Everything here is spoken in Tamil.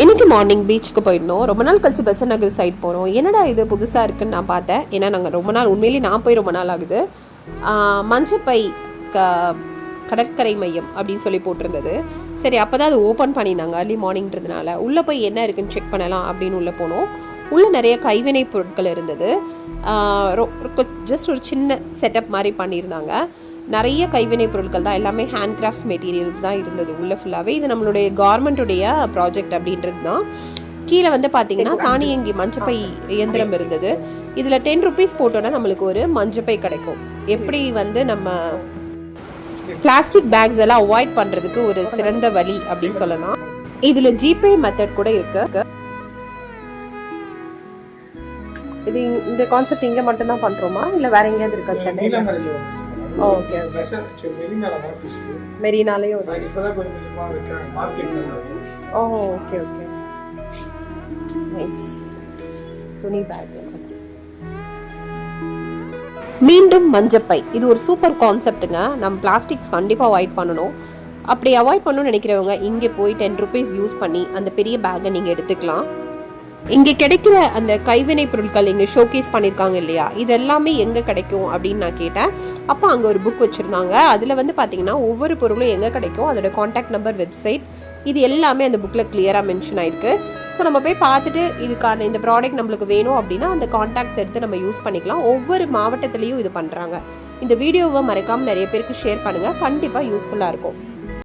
இன்றைக்கி மார்னிங் பீச்சுக்கு போயிருந்தோம். ரொம்ப நாள் கழிச்சு பெசன்ட் நகர் சைட் போகிறோம். என்னடா இது புதுசாக இருக்குன்னு நான் பார்த்தேன். ஏன்னா நாங்கள் ரொம்ப நாள் உண்மையிலேயே நான் போய் ரொம்ப நாள் ஆகுது. மஞ்சப்பை கடற்கரை மையம் அப்படின்னு சொல்லி போட்டிருந்தது. சரி, அப்போ தான் அது ஓப்பன் பண்ணியிருந்தாங்க அர்லி மார்னிங்கிறதுனால. உள்ளே போய் என்ன இருக்குன்னு செக் பண்ணலாம் அப்படின்னு உள்ளே போனோம். உள்ளே நிறைய கைவினை பொருட்கள் இருந்தது. ஜஸ்ட் ஒரு சின்ன செட்டப் மாதிரி பண்ணியிருந்தாங்க. நிறைய கைவினை பொருட்கள் தான், எல்லாமே ஹேண்ட் கிராஃப்ட் மெட்டீரியல்ஸ் தான் இருந்தது உள்ளே ஃபுல்லாகவே. இது நம்மளுடைய கவர்மெண்ட்டுடைய ப்ராஜெக்ட் அப்படின்றது தான். கீழே வந்து பார்த்தீங்கன்னா தானியங்கி மஞ்சப்பை இயந்திரம் இருந்தது. இதில் 10 rupees போட்டோன்னா நம்மளுக்கு ஒரு மஞ்சப்பை கிடைக்கும். எப்படி வந்து நம்ம பிளாஸ்டிக் பேக்ஸ் எல்லாம் அவாய்ட் பண்ணுறதுக்கு ஒரு சிறந்த வழி அப்படின்னு சொல்லலாம். இதில் ஜிபே மெத்தட் கூட இருக்கு. இது இந்த கான்செப்ட் இங்கே மட்டும்தான் பண்ணுறோமா இல்லை வேற எங்கேயாவது இருக்கா? சென்னை. ஓகே, மெரினாலையும். ஓ, ஓகே ஓகே, நைஸ். துணி பேக். மீண்டும் மஞ்சப்பை, இது ஒரு சூப்பர் கான்செப்ட்டுங்க. நம்ம பிளாஸ்டிக்ஸ் கண்டிப்பாக அவாய்ட் பண்ணணும். அப்படி அவாய்ட் பண்ணணும்னு நினைக்கிறவங்க இங்கே போய் 10 rupees யூஸ் பண்ணி அந்த பெரிய பேக்கை நீங்கள் எடுத்துக்கலாம். இங்கே கிடைக்கிற அந்த கைவினை பொருட்கள் இங்கே ஷோகேஸ் பண்ணியிருக்காங்க இல்லையா, இது எல்லாமே எங்கே கிடைக்கும் அப்படின்னு நான் கேட்டேன். அப்போ அங்கே ஒரு புக் வச்சுருந்தாங்க. அதில் வந்து பார்த்தீங்கன்னா ஒவ்வொரு பொருளும் எங்கே கிடைக்கும், அதோட காண்டாக்ட் நம்பர், வெப்சைட், இது எல்லாமே அந்த புக்கில் கிளியராக மென்ஷன் ஆயிருக்கு. ஸோ நம்ம போய் பார்த்துட்டு இதுக்கான இந்த ப்ராடக்ட் நம்மளுக்கு வேணும் அப்படின்னா அந்த காண்டாக்ட்ஸ் எடுத்து நம்ம யூஸ் பண்ணிக்கலாம். ஒவ்வொரு மாவட்டத்துலேயும் இது பண்ணுறாங்க. இந்த வீடியோவை மறக்காமல் நிறைய பேருக்கு ஷேர் பண்ணுங்கள். கண்டிப்பாக யூஸ்ஃபுல்லாக இருக்கும்.